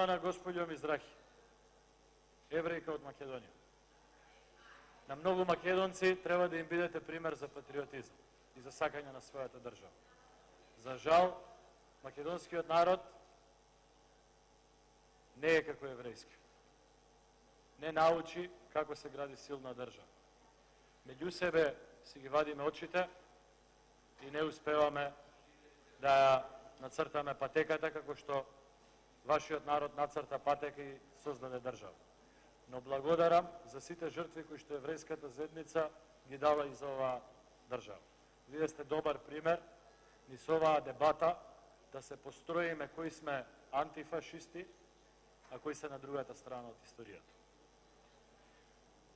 Почитувана госпоѓо Мизрахи, еврејка од Македонија. На многу македонци треба да им бидете пример за патриотизам и за сакање на својата држава. За жал, македонскиот народ не е како еврејски. Не научи како се гради силна држава. Меѓу себе си ги вадиме очите и не успеваме да нацртаме патеката како што вашиот народ нацрта патека и создаде држава. Но благодарам за сите жртви кои што еврејската заедница ги дава и за оваа држава. Вие сте добар пример ни со оваа дебата да се построиме кои сме антифашисти, а кои се на другата страна од историјата.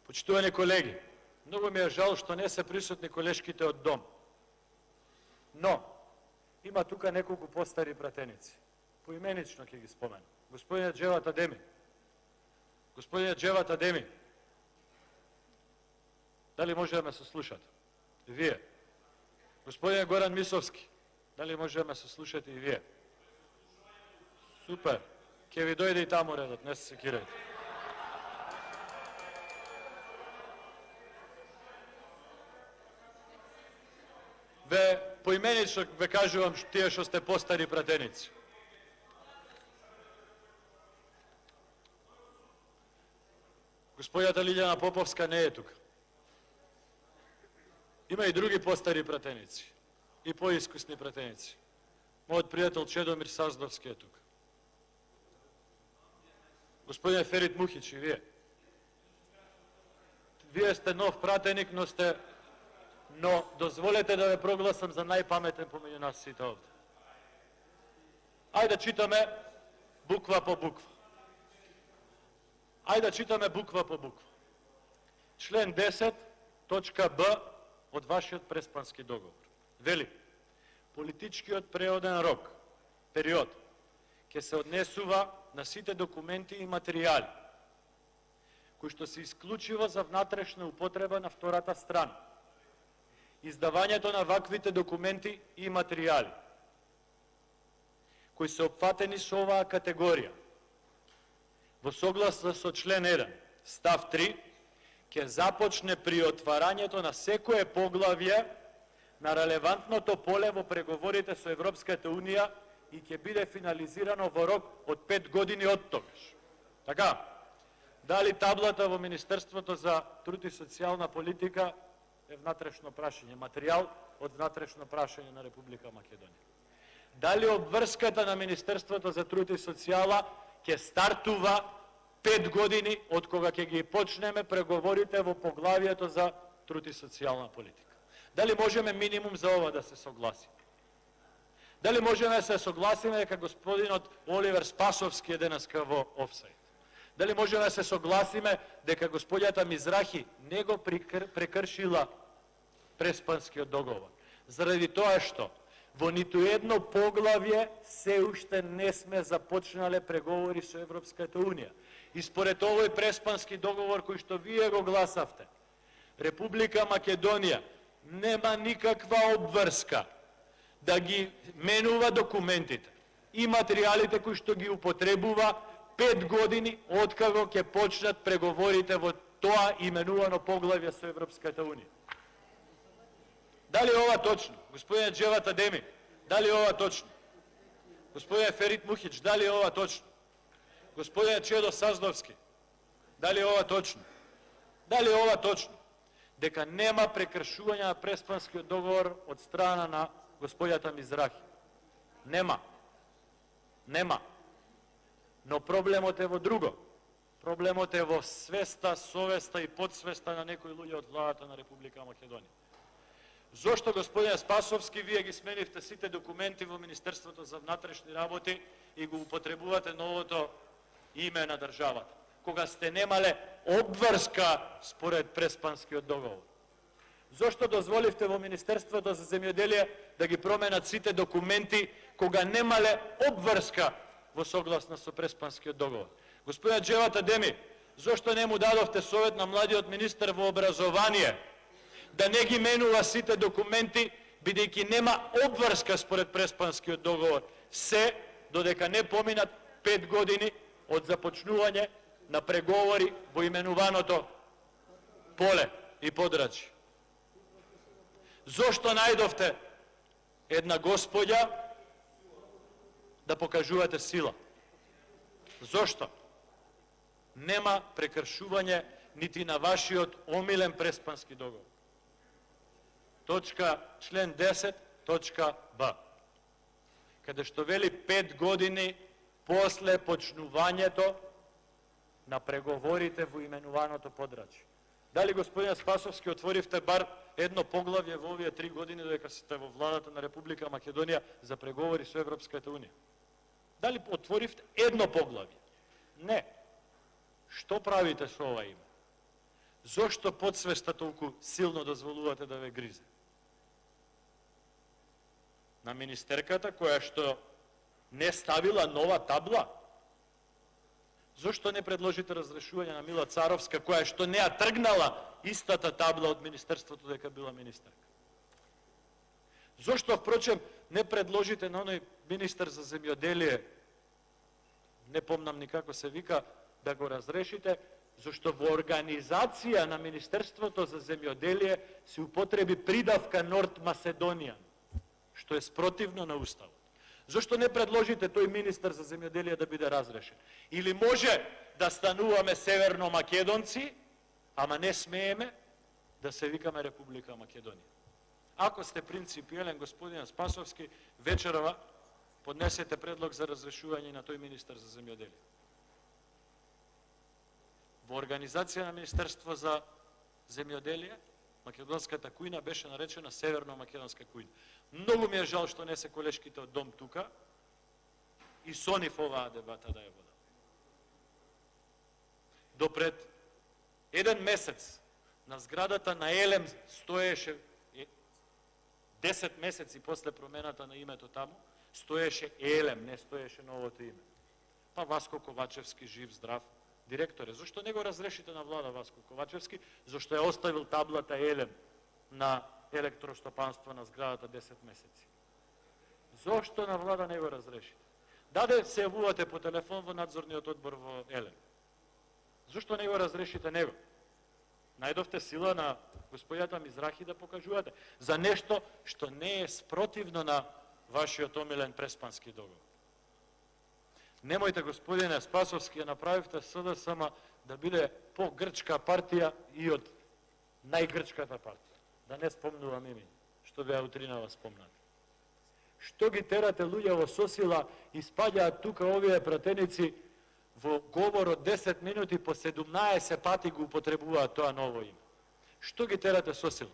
Почитувани колеги, многу ми е жал што не се присутни колешките од дом. Но, има тука неколку постари пратеници. Поименично ќе ги споменам. Господинот Джеват Адеми. Господинот Джеват Адеми. Дали може да ме сослушате? Вие. Господин Горан Мисовски. Дали може да ме сослушате и вие? Супер. Ке ви дојде и таму редот, не се секирајте. Ве поименично ве кажувам тие што сте постари пратеници. Господјата Лилјана Поповска не е тука. Има и други постари пратеници, и поискусни пратеници. Мојот пријател Чедомир Саздовски е тука. Господин Ферит Мухич и вие. Вие сте нов пратеник, но дозволете да ве прогласам за најпаметен помеѓу нас сите овде. Ајде да читаме буква по буква. Ајде да читаме буква по буква. Член 10, точка Б од вашиот преспански договор. Вели, политичкиот преоден рок, период, ќе се однесува на сите документи и материјали, кои што се исклучиво за внатрешна употреба на втората страна. Издавањето на ваквите документи и материјали, кои се опфатени со оваа категорија, во согласно со член 1, став 3, ќе започне при отварањето на секое поглавје на релевантното поле во преговорите со Европската Унија и ќе биде финализирано во рок од 5 години од тогаш. Така, дали таблата во Министерството за труд и социјална политика е внатрешно прашање, материјал од внатрешно прашање на Република Македонија. Дали обврската на Министерството за труд и социјала ќе стартува 5 години од кога ќе ги почнеме преговорите во поглавието за труд и социјална политика. Дали можеме минимум за ова да се согласиме? Дали можеме да се согласиме дека господинот Оливер Спасовски е денеска во офсайд? Дали можеме да се согласиме дека господјата Мизрахи не го прекршила преспанскиот договор? Заради тоа што во ниту едно поглавје се уште не сме започнале преговори со Европската Унија. И според овој преспански договор кој што вие го гласавте, Република Македонија нема никаква обврска да ги менува документите и материјалите кои што ги употребува 5 години откако ќе почнат преговорите во тоа именувано поглавје со Европската Унија. Дали ова точно? Господин Джеват Адеми, дали ова точно? Господин Ферит Мухич, дали ова точно? Господин Чедо Саздовски, дали ова точно? Дали ова точно? Дека нема прекршување на преспанскиот договор од страна на господјата Мизрахи. Нема. Нема. Но проблемот е во друго. Проблемот е во свеста, совеста и подсвеста на некои луѓе од владата на Република Македонија. Зошто, господин Спасовски, вие ги сменивте сите документи во Министерството за внатрешни работи и го употребувате новото име на државата, кога сте немале обврска според преспанскиот договор? Зошто дозволивте во Министерството за земјоделие да ги променат сите документи кога немале обврска во согласно со преспанскиот договор? Господин Джеват Адеми, зошто не му дадовте совет на младиот министер во образование да не ги менува сите документи, бидејќи нема обврска според преспанскиот договор, се додека не поминат 5 години од започнување на преговори во именуваното поле и подрачје? Зошто најдовте една господја да покажувате сила? Зошто? Нема прекршување нити на вашиот омилен преспански договор. Член 10, точка Б. Каде што вели 5 години после почнувањето на преговорите во именуваното подрачје. Дали, господине Спасовски, отворивте бар едно поглавје во овие 3 години додека сте во владата на Република Македонија за преговори со Европската Унија? Дали отворивте едно поглавје? Не. Што правите со ова име? Зошто подсвеста толку силно дозволувате да ве гризе? На министерката која што не ставила нова табла? Зошто не предложите разрешување на Мила Царовска, која што не ја тргнала истата табла од Министерството дека била министерка? Зошто, впрочем, не предложите на оној министер за земјоделие, не помнам ни како се вика, да го разрешите, зашто во организација на Министерството за земјоделие се употреби придавка Норд Маседонија, што е спротивно на Уставот. Зошто не предложите тој министер за земјоделие да биде разрешен? Или може да стануваме северно македонци, ама не смееме да се викаме Република Македонија? Ако сте принципиелен, господин Спасовски, вечерова поднесете предлог за разрешување на тој министер за земјоделие. Во организација на Министерство за земјоделие, македонската кујна беше наречена Северно македонска кујна. Многу ми е жал што не се колешките од дом тука и со нив оваа дебата да ја водам. Допред еден месец на зградата на Елем стоеше 10 месеци после промената на името таму, стоеше Елем, не стоеше новото име. Па Васко Ковачевски, жив, здрав, директоре. Зошто не го разрешите на влада Васко Ковачевски? Зошто ја оставил таблата Елем на електростопанство на зградата 10 месеци? Зошто на влада не го разрешите? Даде се јавувате по телефон во надзорниот одбор во Елем. Зошто не го разрешите него? Најдовте сила на господјата Мизрахи да покажувате за нешто што не е спротивно на вашиот омилен преспански договор. Немојте, господине Спасовски, ја направивте СДСМ да биде по-грчка партија и од најгрчката партија. Да не спомнувам име, што беа утринава спомнати. Што ги терате луѓе во сосила и спаѓаат тука овие пратеници во говор од 10 минути по 17 пати го употребуваат тоа ново име? Што ги терате сосила?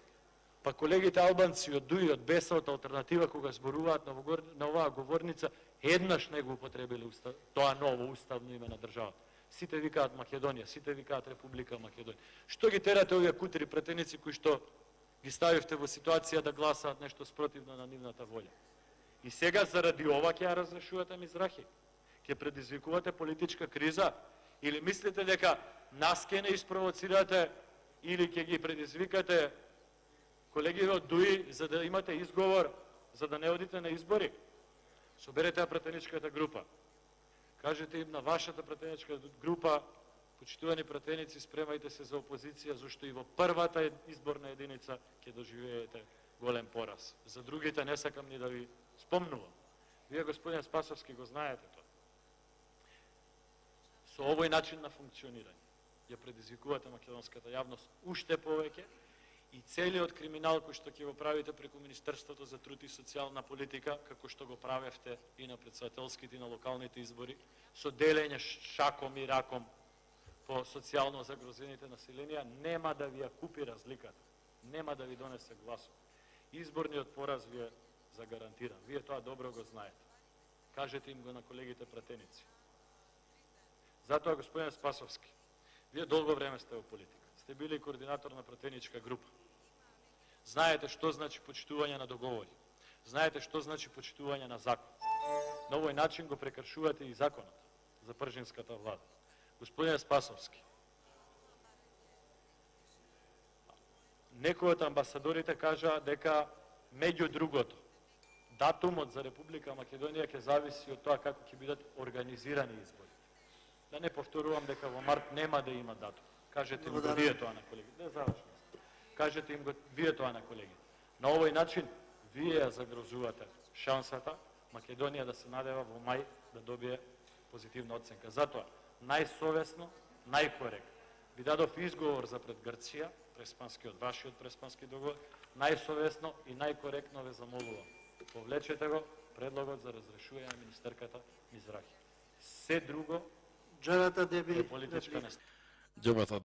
Па колегите албанци од ДУИ, од БЕСА, од Алтернатива, кога зборуваат на оваа говорница, еднаш не го употребили тоа ново уставно име на државата. Сите викаат Македонија, сите викаат Република Македонија. Што ги терате овие кутри претеници кои што ги ставивте во ситуација да гласаат нешто спротивно на нивната волја? И сега заради ова ќе ја разрешувате Мизрахи? Ќе предизвикувате политичка криза? Или мислите дека нас ќе не испровоцирате или ќе ги предизвикате колеги од ДУИ за да имате изговор, за да не одите на избори? Соберете ја пратеничката група. Кажете им на вашата пратеничка група, почитувани пратеници, спремајте се за опозиција, зашто и во првата изборна единица ќе доживеете голем пораз. За другите не сакам ни да ви спомнувам. Вие, господин Спасовски, го знаете тоа. Со овој начин на функционирање ја предизвикувате македонската јавност уште повеќе и целиот криминал кој што ќе го правите преку Министерството за труд и социјална политика, како што го правевте и на претседателските и на локалните избори, со делење шаком и раком по социјално загрозените населенија, нема да ви ја купи разликата, нема да ви донесе гласов. Изборниот пораз ви е загарантиран. Вие тоа добро го знаете. Кажете им го на колегите пратеници. Затоа, господин Спасовски, вие долго време сте во политика. Сте били координатор на пратеничка група. Знаете што значи почитување на договори. Знаете што значи почитување на закон. На овој начин го прекршувате и законот за пржинската влада. Господин Спасовски, некои од амбасадорите кажа дека меѓу другото, датумот за Република Македонија ќе зависи од тоа како ќе бидат организирани избори. Да не повторувам дека во март нема да има датум. Кажете им го Благодарам. вие тоа на колеги. Да завршам. Кажете им го вие тоа на колеги. На овој начин вие ја загрозувате шансата Македонија да се надева во мај да добие позитивна оценка. Затоа најсовесно, најкоректно ви дадов изговор за пред Грција, преспанскиот, вашиот преспански договор, најсовесно и најкоректно ве замолувам. Повлечете го предлогот за разрешување на министерката Мизрахи. Се друго Џабата е политичка нестабилност. Џабата